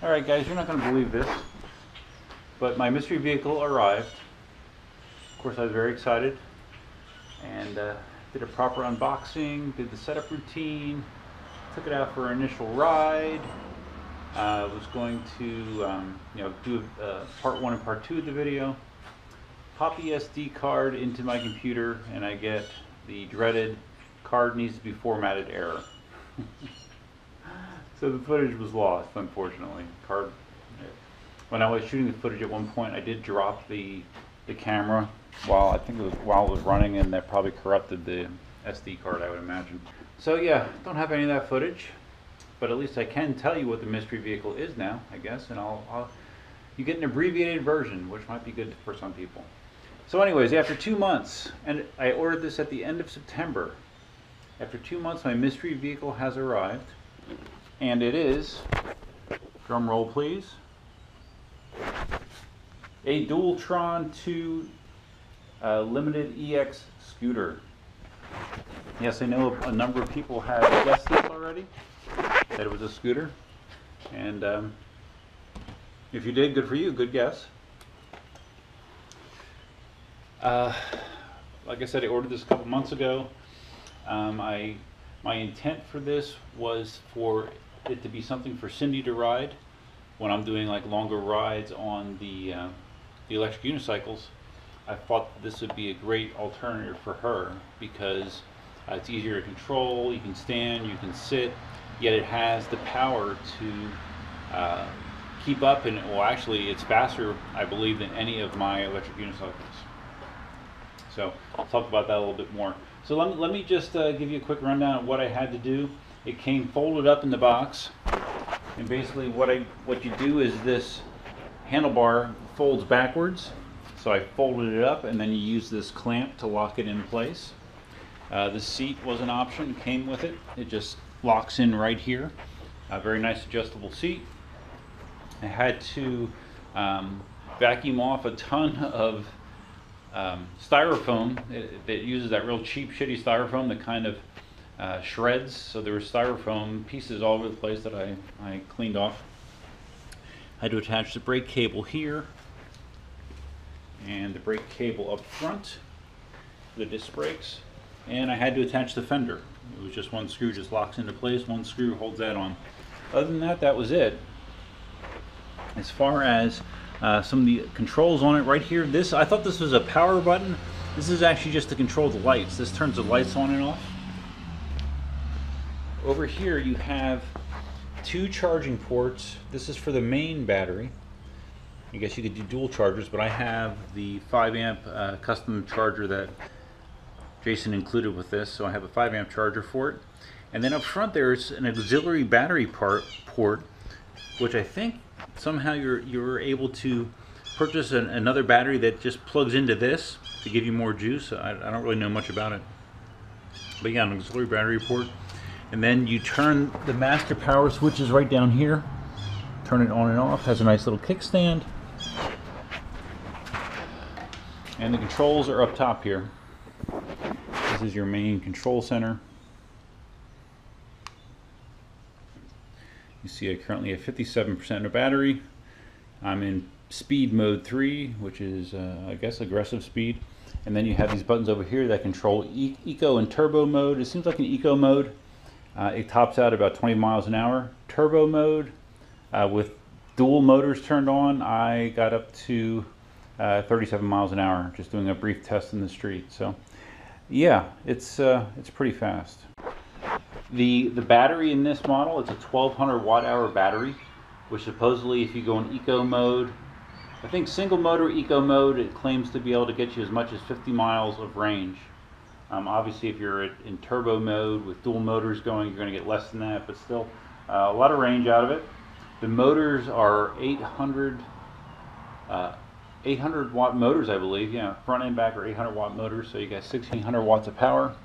Alright guys, you're not going to believe this, but my mystery vehicle arrived. Of course I was very excited and did a proper unboxing, did the setup routine, took it out for an initial ride. Was going to do part 1 and part 2 of the video. Pop the SD card into my computer and I get the dreaded card needs to be formatted error. So the footage was lost, unfortunately. When I was shooting the footage at one point, I did drop the camera while it was running, and that probably corrupted the SD card, I would imagine. So yeah, don't have any of that footage, but at least I can tell you what the mystery vehicle is now, I guess, and you get an abbreviated version, which might be good for some people. So anyways, after 2 months, and I ordered this at the end of September. After 2 months, my mystery vehicle has arrived. And it is, drum roll please, a Dualtron 2 Limited EX scooter. Yes, I know a number of people have guessed this already, that it was a scooter. And if you did, good for you, good guess. Like I said, I ordered this a couple months ago. My intent for this was for it to be something for Cindy to ride when I'm doing like longer rides on the electric unicycles. I thought this would be a great alternative for her because it's easier to control, you can stand, you can sit, yet it has the power to keep up, and well, actually it's faster, I believe, than any of my electric unicycles. So I'll talk about that a little bit more. So let me just give you a quick rundown of what I had to do. It came folded up in the box, and basically what you do is this handlebar folds backwards. So I folded it up, and then you use this clamp to lock it in place. The seat was an option, came with it. It just locks in right here. A very nice adjustable seat. I had to vacuum off a ton of styrofoam. It uses that real cheap, shitty styrofoam that kind of shreds. So there were styrofoam pieces all over the place that I cleaned off. I had to attach the brake cable here and the brake cable up front for the disc brakes. And I had to attach the fender. It was just one screw, just locks into place. One screw holds that on. Other than that, that was it. As far as some of the controls on it right here, I thought this was a power button. This is actually just to control the lights. This turns the lights on and off. Over here you have 2 charging ports. This is for the main battery. I guess you could do dual chargers, but I have the 5 amp custom charger that Jason included with this, so I have a 5 amp charger for it. And then up front there's an auxiliary battery port, which I think somehow you're able to purchase another battery that just plugs into this to give you more juice. I don't really know much about it, but yeah, an auxiliary battery port. And then you turn the master power switches right down here, turn it on and off. Has a nice little kickstand, and the controls are up top here. This is your main control center. You see I currently have 57% of battery. I'm in speed mode 3, which is I guess aggressive speed. And then you have these buttons over here that control eco and turbo mode. It seems like an eco mode. It tops out about 20 miles an hour. Turbo mode, with dual motors turned on, I got up to 37 miles an hour, just doing a brief test in the street. So yeah, it's pretty fast. The battery in this model, it's a 1200 watt-hour battery, which supposedly if you go in eco mode, I think single motor eco mode, it claims to be able to get you as much as 50 miles of range. Obviously if you're in turbo mode with dual motors going, you're going to get less than that, but still a lot of range out of it. The motors are 800 watt motors, I believe. Yeah, front and back are 800 watt motors, so you got 1600 watts of power.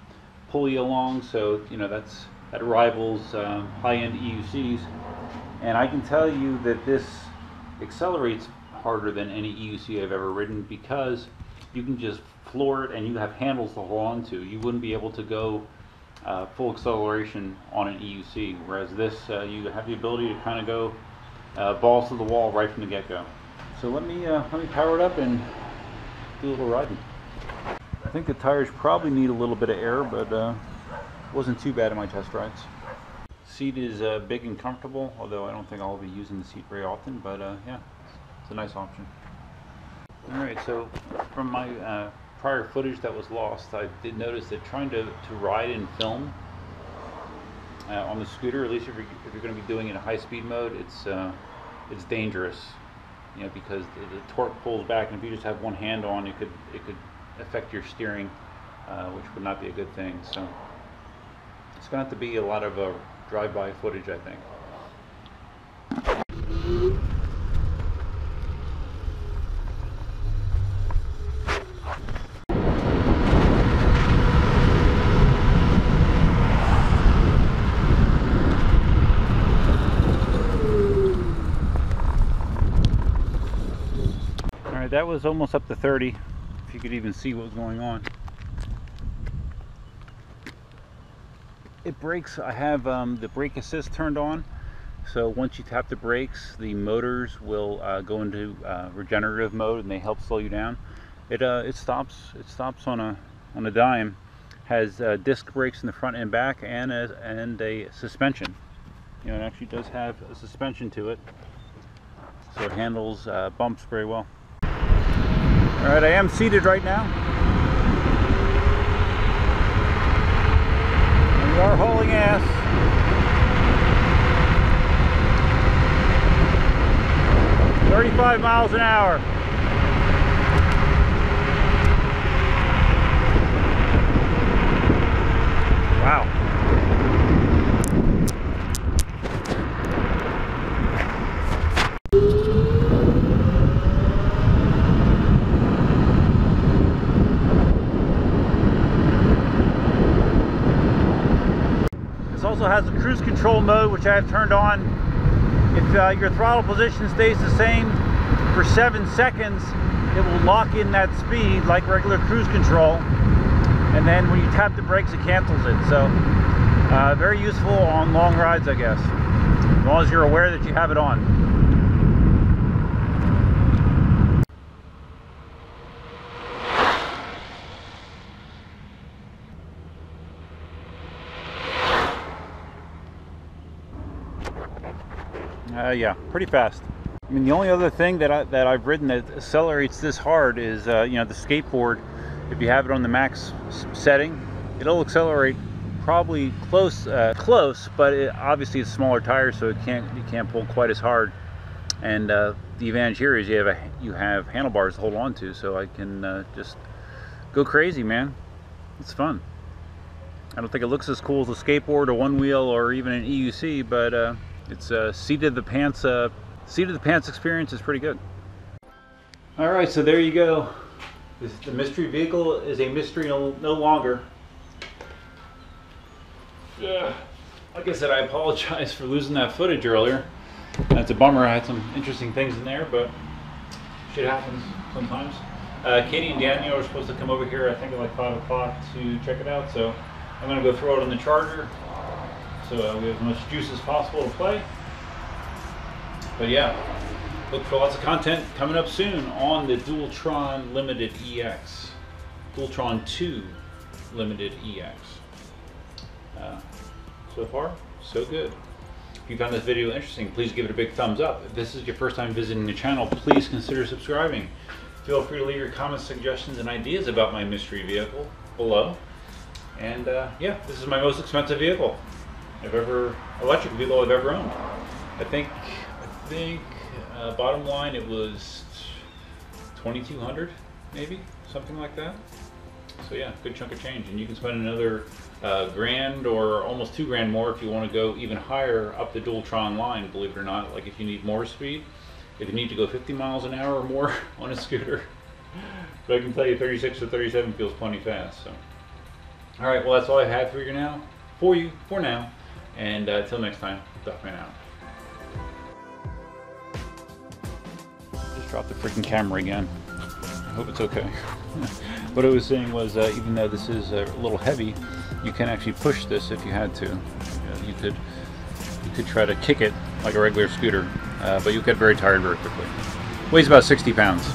Pull you along, so you know that rivals high-end EUCs. And I can tell you that this accelerates harder than any EUC I've ever ridden because you can just floor it and you have handles to hold on to. You wouldn't be able to go full acceleration on an EUC, whereas this you have the ability to kind of go balls to the wall right from the get-go. So let me power it up and do a little riding. I think the tires probably need a little bit of air, but wasn't too bad in my test rides. Seat is big and comfortable, although I don't think I'll be using the seat very often, but yeah, it's a nice option. Alright, so from my prior footage that was lost, I did notice that trying to ride and film on the scooter, at least if you're going to be doing it in high-speed mode, it's dangerous, you know, because the torque pulls back, and if you just have one hand on, it could affect your steering, which would not be a good thing. So it's going to have to be a lot of drive-by footage, I think. That was almost up to 30, if you could even see what was going on. It brakes. I have the brake assist turned on, so once you tap the brakes, the motors will go into regenerative mode, and they help slow you down. It stops on a dime. Has disc brakes in the front and back, and a suspension. You know, it actually does have a suspension to it, so it handles bumps very well. Alright, I am seated right now. And we are hauling ass. "35 miles an hour. Wow. Also has a cruise control mode, which I have turned on. If your throttle position stays the same for 7 seconds, it will lock in that speed like regular cruise control, and then when you tap the brakes, it cancels it. So very useful on long rides, I guess, as long as you're aware that you have it on. Yeah, pretty fast. I mean, the only other thing that I've ridden that accelerates this hard is you know, the skateboard. If you have it on the max setting, it'll accelerate probably close, but obviously it's smaller tires, so you can't pull quite as hard. And the advantage here is you have handlebars to hold on to, so I can just go crazy, man. It's fun. I don't think it looks as cool as a skateboard or one wheel or even an EUC, but it's seat of the pants experience is pretty good. All right, so there you go. The mystery vehicle is a mystery no longer. Like I said, I apologize for losing that footage earlier. That's a bummer. I had some interesting things in there, but shit happens sometimes. Katie and Daniel are supposed to come over here, I think at like 5 o'clock to check it out. So I'm gonna go throw it on the charger, so we have as much juice as possible to play. But yeah, look for lots of content coming up soon on the Dualtron Limited EX, Dualtron 2 Limited EX. So far, so good. If you found this video interesting, please give it a big thumbs up. If this is your first time visiting the channel, please consider subscribing. Feel free to leave your comments, suggestions, and ideas about my mystery vehicle below. And yeah, this is my most expensive vehicle electric vehicle I've ever owned. I think bottom line it was $2,200, maybe something like that. So yeah, good chunk of change, and you can spend another grand or almost $2 grand more if you want to go even higher up the Dualtron line. Believe it or not, like if you need more speed, if you need to go 50 miles an hour or more on a scooter. But I can tell you 36 to 37 feels plenty fast. So. All right, well that's all I have for you for now. And until next time, Duckman out. Just dropped the freaking camera again. I hope it's okay. What I was saying was, even though this is a little heavy, you can actually push this if you had to. You could try to kick it like a regular scooter. but you'll get very tired very quickly. Weighs about 60 pounds.